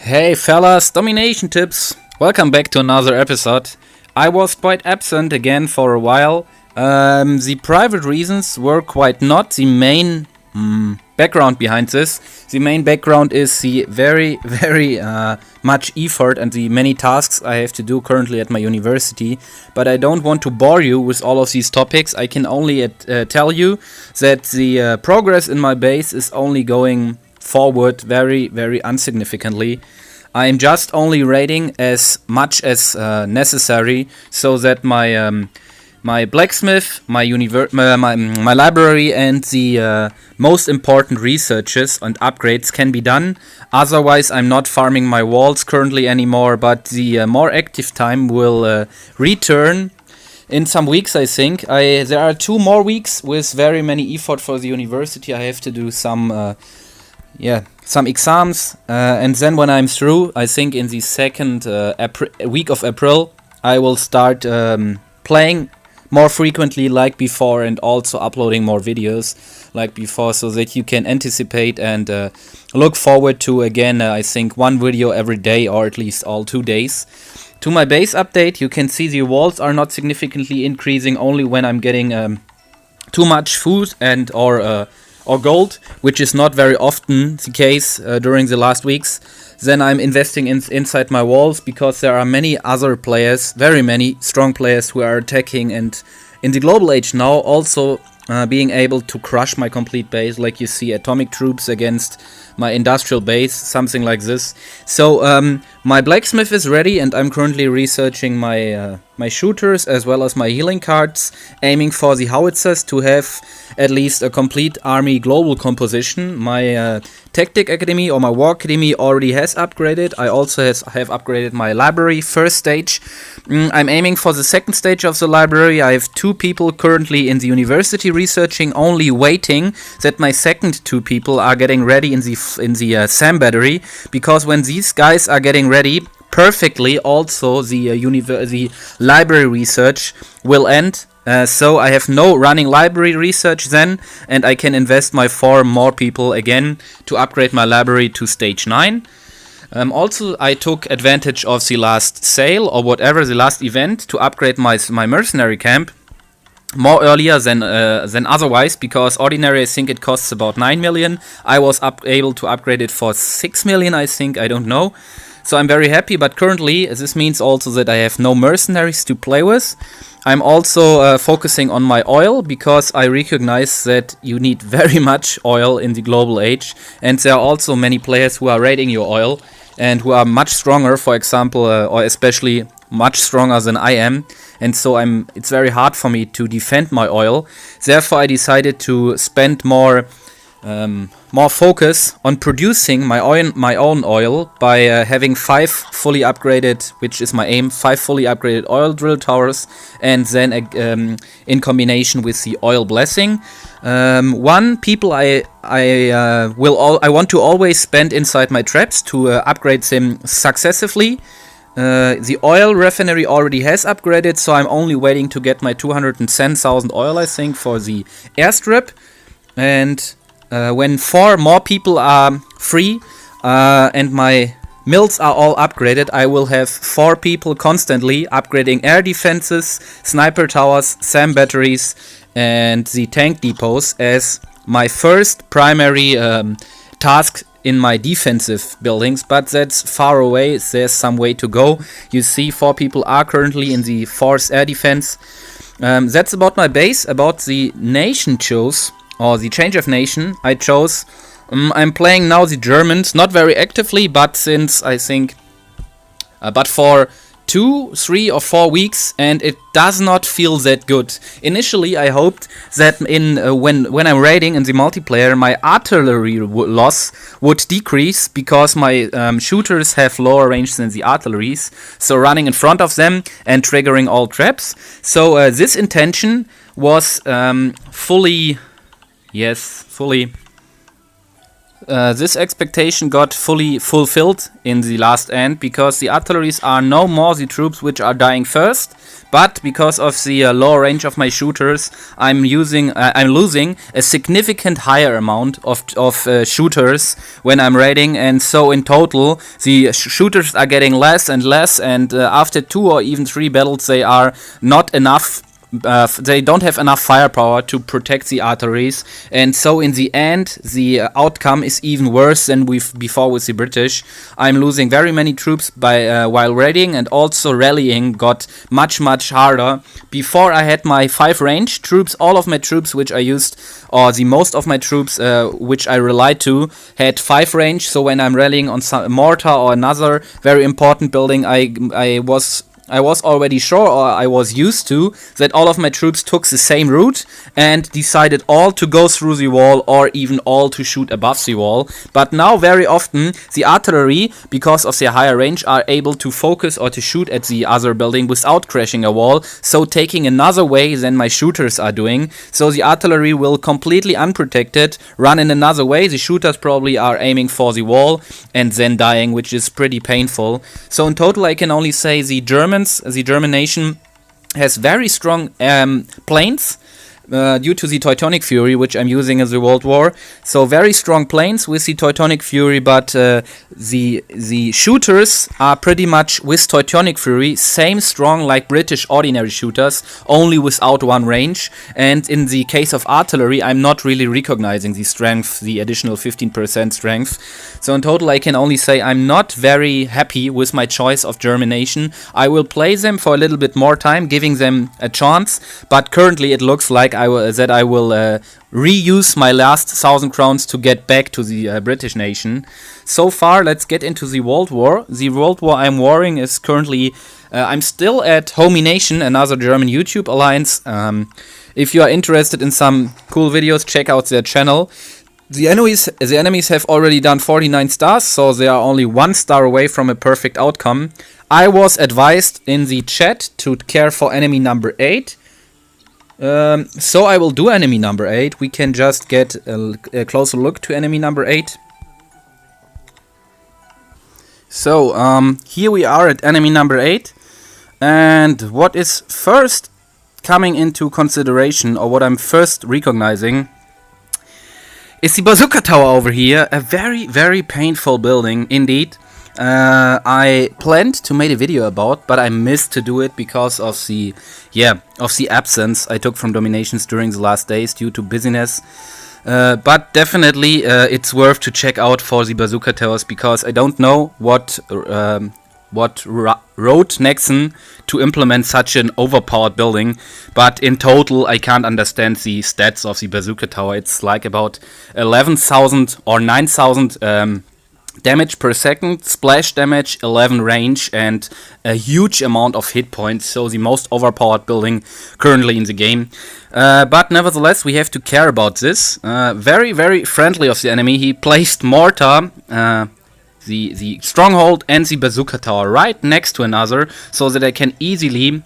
Hey fellas, domination tips. Welcome back to another episode. I was quite absent again for a while. The private reasons were quite not the main background behind this. The main background is the very much effort and the many tasks I have to do currently at my university. But I don't want to bore you with all of these topics. I can only tell you that the progress in my base is only going forward very insignificantly. I'm just only raiding as much as necessary so that my blacksmith, my library and the most important researches and upgrades can be done. Otherwise I'm not farming my walls currently anymore, but the more active time will return in some weeks, I think. There are 2 more weeks with very many effort for the university. I have to do some exams, and then when I'm through, I think in the second week of April, I will start playing more frequently like before and also uploading more videos like before, so that you can anticipate and look forward to again, I think 1 video every day or at least all 2 days. To my base update, you can see the walls are not significantly increasing only when I'm getting too much food and or gold, which is not very often the case during the last weeks. Then I'm investing inside my walls because there are many other players, very many strong players who are attacking, and in the global age now also being able to crush my complete base, like you see atomic troops against my industrial base, something like this. So my blacksmith is ready, and I'm currently researching my shooters as well as my healing cards, aiming for the howitzers to have at least a complete army global composition. My tactic academy or my war academy already has upgraded. I also have upgraded my library first stage. I'm aiming for the second stage of the library. I have 2 people currently in the university researching, only waiting that my second 2 people are getting ready in the SAM battery, because when these guys are getting ready perfectly, also the library research will end. So I have no running library research then, and I can invest my 4 more people again to upgrade my library to stage 9. Also, I took advantage of the last sale or whatever, the last event, to upgrade my mercenary camp more earlier than otherwise, because ordinary I think it costs about 9 million. I was able to upgrade it for 6 million, I think, I don't know. So I'm very happy, but currently this means also that I have no mercenaries to play with. I'm also focusing on my oil, because I recognize that you need very much oil in the global age, and there are also many players who are raiding your oil and who are much stronger, for example, or especially much stronger than I am, and so it's very hard for me to defend my oil. Therefore I decided to spend more focus on producing my own oil by having 5 fully upgraded, which is my aim, 5 fully upgraded oil drill towers, and then in combination with the oil blessing. 1 people I want to always spend inside my traps to upgrade them successively. The oil refinery already has upgraded, so I'm only waiting to get my 210,000 oil, I think, for the airstrip. And when 4 more people are free and my mills are all upgraded, I will have 4 people constantly upgrading air defenses, sniper towers, SAM batteries, and the tank depots as my first primary task in my defensive buildings. But that's far away, there's some way to go. You see 4 people are currently in the 4th air defense. That's about my base. About the nation chose, or the change of nation I chose. I'm playing now the Germans, not very actively, but since I think, but for 2, 3 or 4 weeks, and it does not feel that good. Initially I hoped that when I'm raiding in the multiplayer, my artillery loss would decrease, because my shooters have lower range than the artilleries, so running in front of them and triggering all traps. So this intention was fully This expectation got fully fulfilled in the last end, because the artilleries are no more the troops which are dying first, but because of the low range of my shooters, I'm losing a significant higher amount of shooters when I'm raiding, and so in total the shooters are getting less and less, and after 2 or even 3 battles they are not enough. They don't have enough firepower to protect the arteries, and so in the end the outcome is even worse than before with the British. I'm losing very many troops by while raiding, and also rallying got much harder. Before I had my 5 range troops, all of my troops which I used, or the most of my troops which I relied to, had 5 range, so when I'm rallying on some mortar or another very important building, I was already sure, or I was used to, that all of my troops took the same route and decided all to go through the wall, or even all to shoot above the wall. But now very often the artillery, because of their higher range, are able to focus or to shoot at the other building without crashing a wall, so taking another way than my shooters are doing. So the artillery will completely unprotected run in another way. The shooters probably are aiming for the wall and then dying, which is pretty painful. So in total I can only say the German nation has very strong planes due to the Teutonic Fury, which I'm using as a Worldwar. So very strong planes with the Teutonic Fury, but the shooters are pretty much with Teutonic Fury same strong like British ordinary shooters, only without 1 range. And in the case of artillery, I'm not really recognizing the strength, the additional 15% strength. So in total I can only say I'm not very happy with my choice of German nation. I will play them for a little bit more time, giving them a chance, but currently it looks like I will reuse my last 1,000 crowns to get back to the British nation. So far, let's get into the World War. The World War I'm warring is currently... I'm still at DomiNations, another German YouTube alliance. If you are interested in some cool videos, check out their channel. The enemies have already done 49 stars, so they are only 1 star away from a perfect outcome. I was advised in the chat to care for enemy number 8. So I will do enemy number 8. We can just get a closer look to enemy number 8. So here we are at enemy number 8, and what is first coming into consideration, or what I'm first recognizing, is the bazooka tower over here. A very painful building indeed. I planned to make a video about, but I missed to do it because of the absence I took from DomiNations during the last days due to busyness. But definitely it's worth to check out for the bazooka towers, because I don't know what wrote Nixon to implement such an overpowered building, but in total I can't understand the stats of the bazooka tower. It's like about 11,000 or 9,000 damage per second, splash damage, 11 range, and a huge amount of hit points, so the most overpowered building currently in the game. But nevertheless, we have to care about this. Very friendly of the enemy. He placed mortar, the stronghold and the bazooka tower right next to another, so that I can easily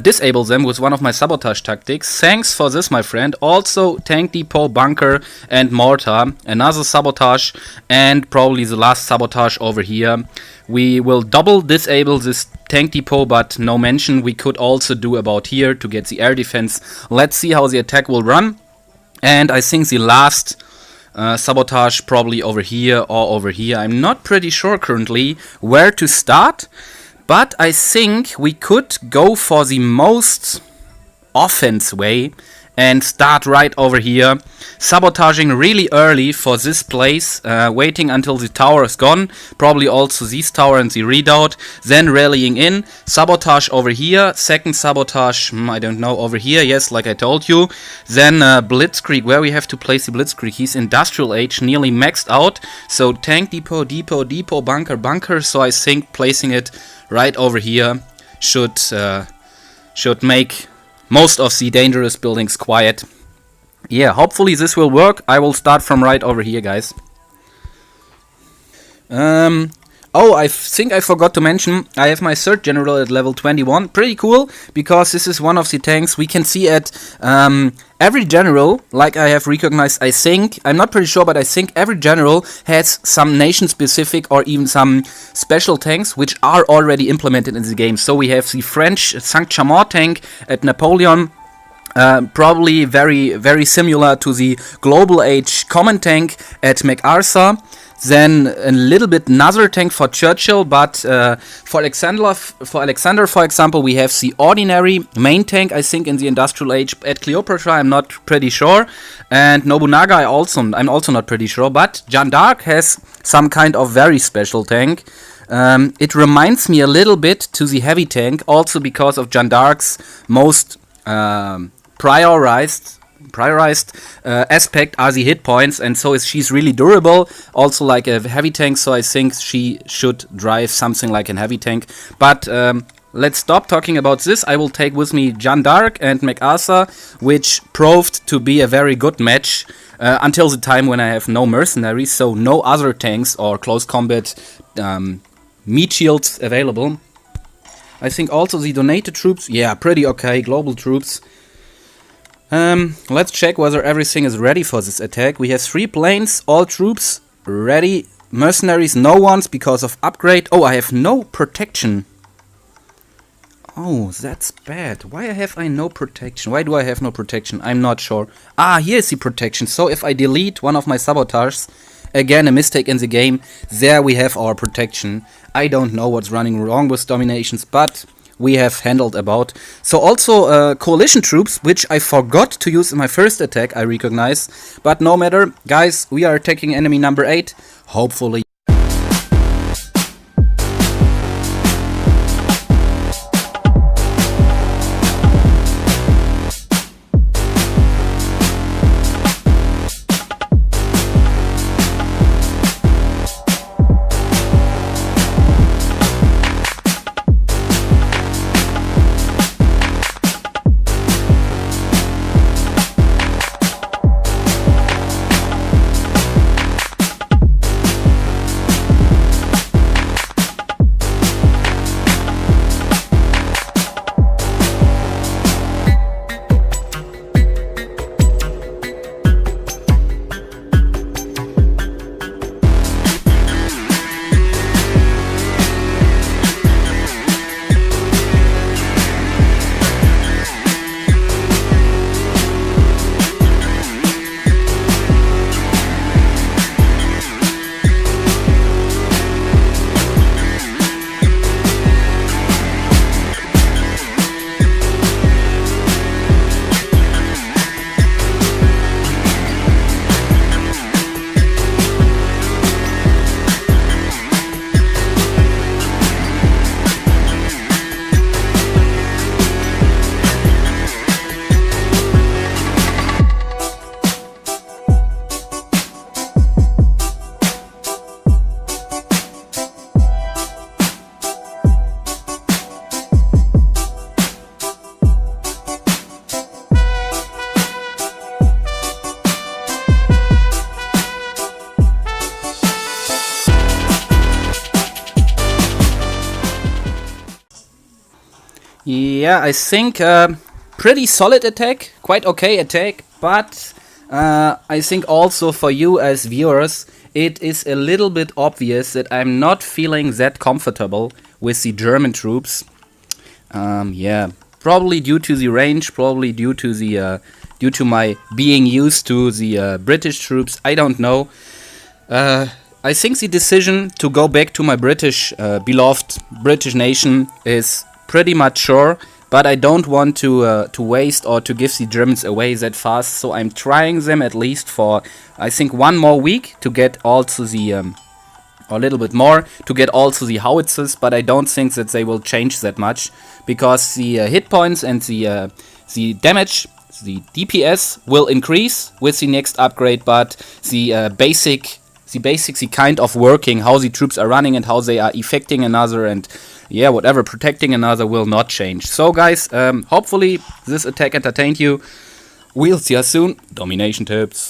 disable them with one of my sabotage tactics. Thanks for this, my friend. Also tank depot, bunker and mortar, another sabotage, and probably the last sabotage over here. We will double disable this tank depot, but no mention we could also do about here to get the air defense. Let's see how the attack will run. And I think the last sabotage probably over here or over here. I'm not pretty sure currently where to start, but I think we could go for the most offense way and start right over here, sabotaging really early for this place, waiting until the tower is gone, probably also this tower and the redoubt, then rallying in, sabotage over here, second sabotage, I don't know, over here, yes, like I told you, then blitzkrieg, where we have to place the blitzkrieg. He's industrial age, nearly maxed out, so tank depot, bunker, so I think placing it right over here should make most of the dangerous buildings quiet. Yeah, hopefully this will work. I will start from right over here, guys. Oh, I think I forgot to mention, I have my third general at level 21. Pretty cool, because this is one of the tanks we can see at every general, like I have recognized, I think, I'm not pretty sure, but I think every general has some nation-specific or even some special tanks which are already implemented in the game. So we have the French Saint-Chamond tank at Napoleon, probably very, very similar to the Global Age common tank at MacArthur. Then a little bit another tank for Churchill, but for Alexander, for example, we have the ordinary main tank, I think, in the Industrial Age. At Cleopatra, I'm not pretty sure. And Nobunaga, I'm also not pretty sure. But Jeanne d'Arc has some kind of very special tank. It reminds me a little bit to the heavy tank, also because of Jeanne d'Arc's most priorized aspect are the hit points, and so she's really durable, also like a heavy tank, so I think she should drive something like a heavy tank. But let's stop talking about this. I will take with me Jeanne d'Arc and MacArthur, which proved to be a very good match until the time when I have no mercenaries, so no other tanks or close combat meat shields available. I think also the donated troops, yeah, pretty okay, global troops. Let's check whether everything is ready for this attack. We have 3 planes, all troops ready. Mercenaries, no ones because of upgrade. Oh, I have no protection. Oh, that's bad. Why have I no protection? Why do I have no protection? I'm not sure. Ah, here's the protection. So if I delete one of my sabotages, again a mistake in the game, there we have our protection. I don't know what's running wrong with DomiNations, but we have handled about. So also coalition troops, which I forgot to use in my first attack, I recognize. But no matter, guys, we are attacking enemy number 8. Hopefully. Yeah, I think pretty solid attack, quite okay attack, but I think also for you as viewers, it is a little bit obvious that I'm not feeling that comfortable with the German troops. Yeah, probably due to the range, probably due to my being used to the British troops. I don't know. I think the decision to go back to my British, beloved British nation is pretty much sure, but I don't want to waste or to give the Germans away that fast, so I'm trying them at least for, I think, 1 more week to get also the, or a little bit more, to get also the howitzers, but I don't think that they will change that much, because the hit points and the damage, the DPS will increase with the next upgrade, but the the kind of working, how the troops are running and how they are affecting another and yeah, whatever, protecting another will not change. So guys, hopefully this attack entertained you. We'll see you soon. Domination tips.